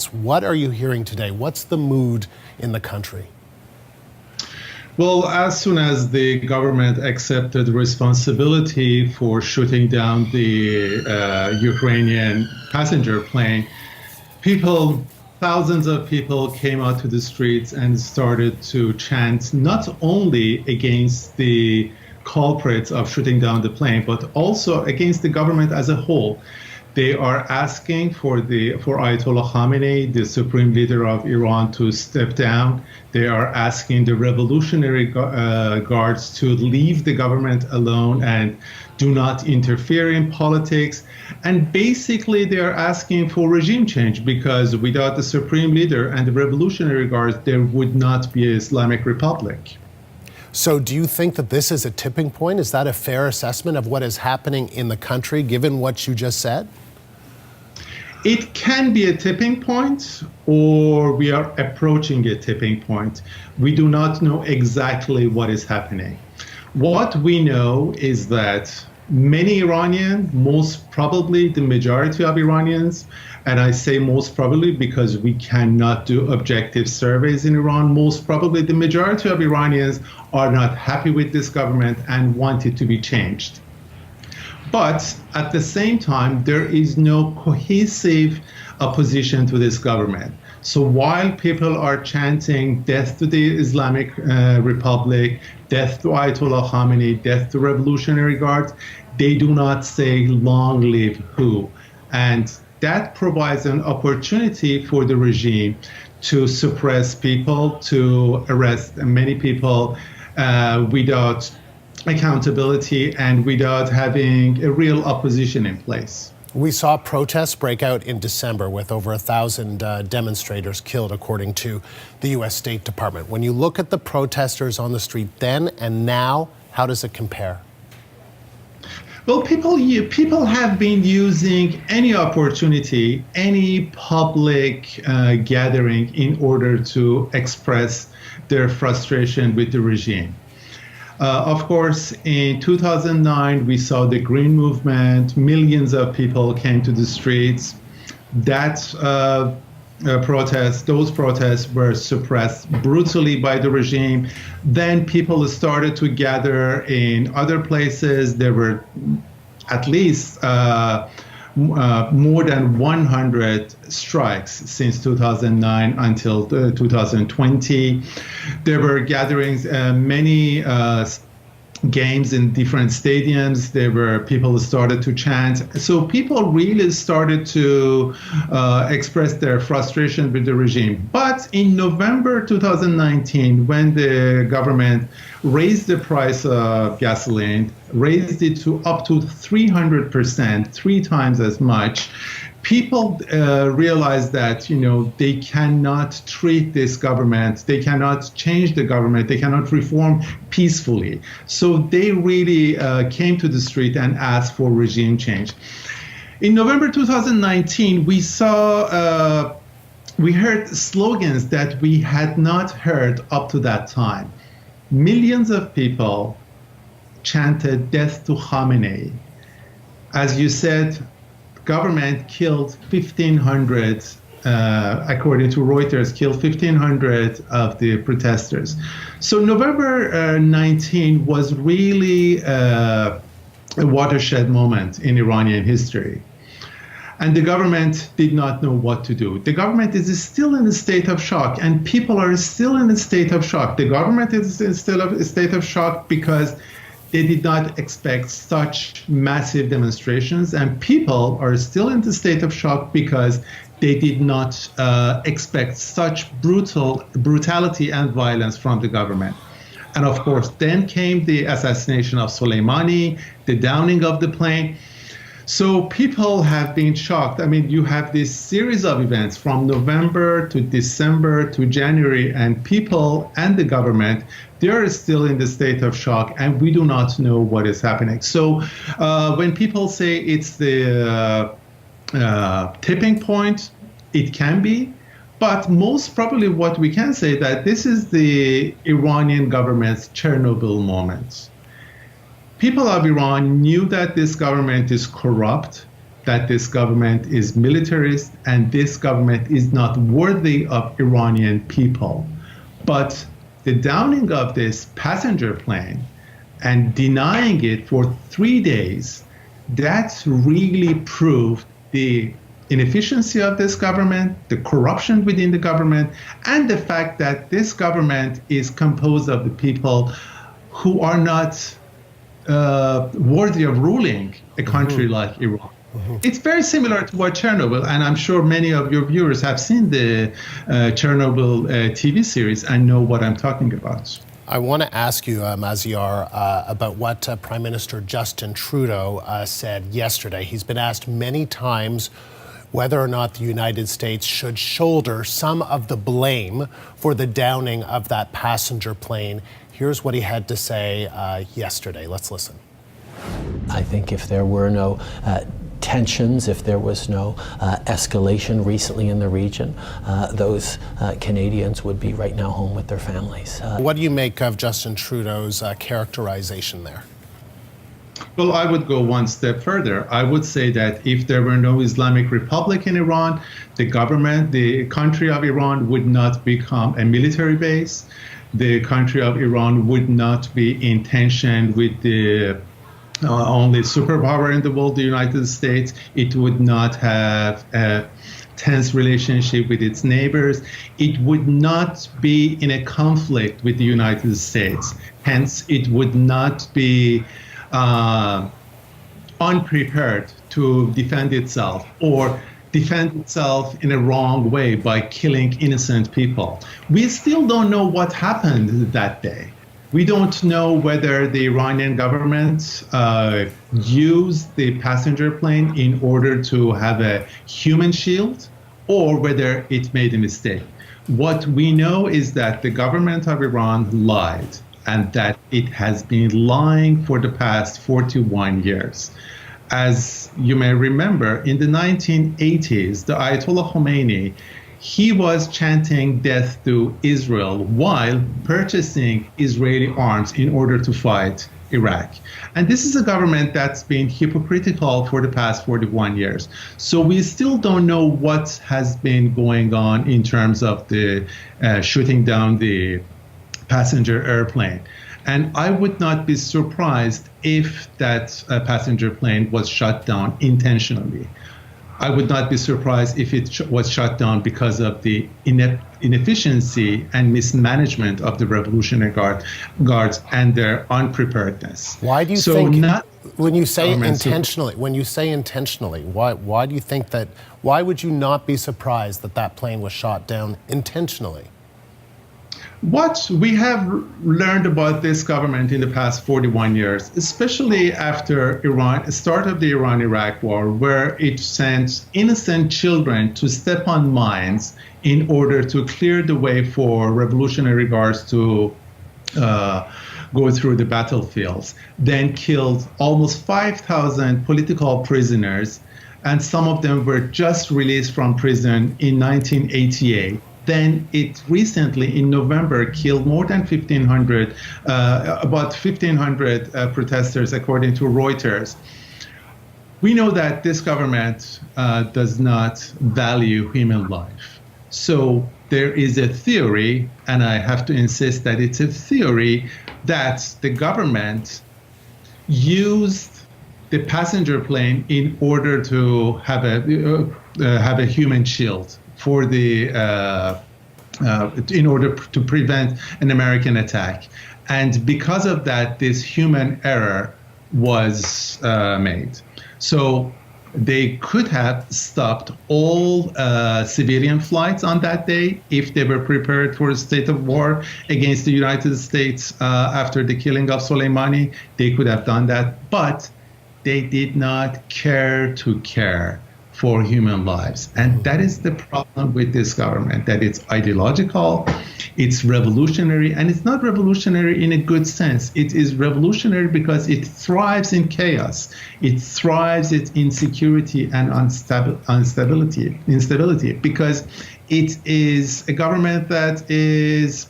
What are you hearing today? What's the mood in the country? Well, as soon as the government accepted responsibility for shooting down the Ukrainian passenger plane, thousands of people came out to the streets and started to chant not only against the culprits of shooting down the plane, but also against the government as a whole. They are asking for Ayatollah Khamenei, the supreme leader of Iran, to step down. They are asking the Revolutionary Guards to leave the government alone and do not interfere in politics. And basically, they are asking for regime change, because without the supreme leader and the Revolutionary Guards, there would not be an Islamic Republic. So do you think that this is a tipping point? Is that a fair assessment of what is happening in the country, given what you just said? It can be a tipping point, or we are approaching a tipping point. We do not know exactly what is happening. What we know is that many Iranians, most probably the majority of Iranians, and I say most probably because we cannot do objective surveys in Iran, most probably the majority of Iranians are not happy with this government and want it to be changed. But at the same time, there is no cohesive opposition to this government. So while people are chanting death to the Islamic Republic, death to Ayatollah Khamenei, death to Revolutionary Guards, they do not say long live who. And that provides an opportunity for the regime to suppress people, to arrest many people without accountability and without having a real opposition in place. We saw protests break out in December with over 1,000 demonstrators killed, according to the U.S. State Department. When you look at the protesters on the street then and now, how does it compare? Well, people have been using any opportunity, any public gathering in order to express their frustration with the regime. Of course, in 2009, we saw the Green Movement. Millions of people came to the streets. Those protests were suppressed brutally by the regime. Then people started to gather in other places. There were at least more than 100 strikes since 2009 until 2020. There were gatherings, many games in different stadiums. There were people who started to chant. So people really started to express their frustration with the regime. But in November 2019, when the government raised the price of gasoline, raised it to up to 300%, 3 times as much, people realized that, they cannot treat this government, they cannot change the government, they cannot reform peacefully. So they really came to the street and asked for regime change. In November 2019, we heard slogans that we had not heard up to that time. Millions of people chanted death to Khamenei. As you said, government killed 1,500, according to Reuters, killed 1,500 of the protesters. So November 19 was really a watershed moment in Iranian history. And the government did not know what to do. The government is still in a state of shock, and people are still in a state of shock. The government is still in a state of shock because they did not expect such massive demonstrations, and people are still in the state of shock because they did not expect such brutality and violence from the government. And of course, then came the assassination of Soleimani, the downing of the plane. So people have been shocked. I mean, you have this series of events from November to December to January, and people and the government, they are still in the state of shock, and we do not know what is happening. So when people say it's the tipping point, it can be. But most probably what we can say that this is the Iranian government's Chernobyl moment. People of Iran knew that this government is corrupt. that this government is militarist and this government is not worthy of Iranian people. But the downing of this passenger plane and denying it for 3 days, that really proved the inefficiency of this government, the corruption within the government, and the fact that this government is composed of the people who are not worthy of ruling a country like Iran. It's very similar to what Chernobyl, and I'm sure many of your viewers have seen the Chernobyl TV series and know what I'm talking about. I want to ask you, Maziar, about what Prime Minister Justin Trudeau said yesterday. He's been asked many times whether or not the United States should shoulder some of the blame for the downing of that passenger plane. Here's what he had to say yesterday. Let's listen. I think if there were no tensions, if there was no escalation recently in the region, those Canadians would be right now home with their families. What do you make of Justin Trudeau's characterization there? Well, I would go one step further. I would say that if there were no Islamic Republic in Iran, the country of Iran would not become a military base. The country of Iran would not be in tension with the only superpower in the world, the United States. It would not have a tense relationship with its neighbors. It would not be in a conflict with the United States. Hence, it would not be unprepared to defend itself or defend itself in a wrong way by killing innocent people. We still don't know what happened that day. We don't know whether the Iranian government used the passenger plane in order to have a human shield or whether it made a mistake. What we know is that the government of Iran lied and that it has been lying for the past 41 years. As you may remember, in the 1980s, the Ayatollah Khomeini, he was chanting death to Israel while purchasing Israeli arms in order to fight Iraq. And this is a government that's been hypocritical for the past 41 years. So we still don't know what has been going on in terms of the shooting down the passenger airplane. And I would not be surprised if that passenger plane was shot down intentionally. I would not be surprised if it was shot down because of the inefficiency and mismanagement of the Revolutionary Guards and their unpreparedness. Why do you think, when you say intentionally, why do you think that, why would you not be surprised that that plane was shot down intentionally? What we have learned about this government in the past 41 years, especially after the start of the Iran-Iraq war, where it sent innocent children to step on mines in order to clear the way for Revolutionary Guards to go through the battlefields, then killed almost 5,000 political prisoners, and some of them were just released from prison in 1988. Then it recently, in November, killed more than 1,500, about 1,500 protesters, according to Reuters. We know that this government does not value human life. So there is a theory, and I have to insist that it's a theory, that the government used the passenger plane in order to have a human shield for the in order to prevent an American attack. And because of that, this human error was made. So they could have stopped all civilian flights on that day if they were prepared for a state of war against the United States after the killing of Soleimani. They could have done that, but they did not care for human lives. And that is the problem with this government, that it's ideological, it's revolutionary, and it's not revolutionary in a good sense. It is revolutionary because it thrives in chaos. It thrives in insecurity and instability, because it is a government that is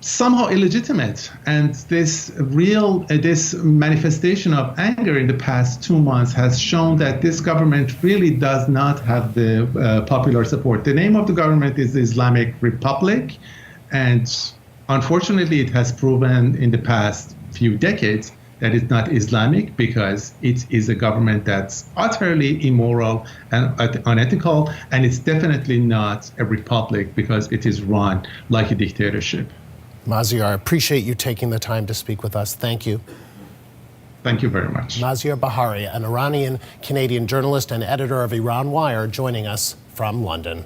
somehow illegitimate. And this manifestation of anger in the past 2 months has shown that this government really does not have the popular support. The name of the government is the Islamic Republic, and unfortunately it has proven in the past few decades that it's not Islamic, because it is a government that's utterly immoral and unethical, and it's definitely not a republic because it is run like a dictatorship. Maziar, I appreciate you taking the time to speak with us. Thank you. Thank you very much. Maziar Bahari, an Iranian-Canadian journalist and editor of Iran Wire, joining us from London.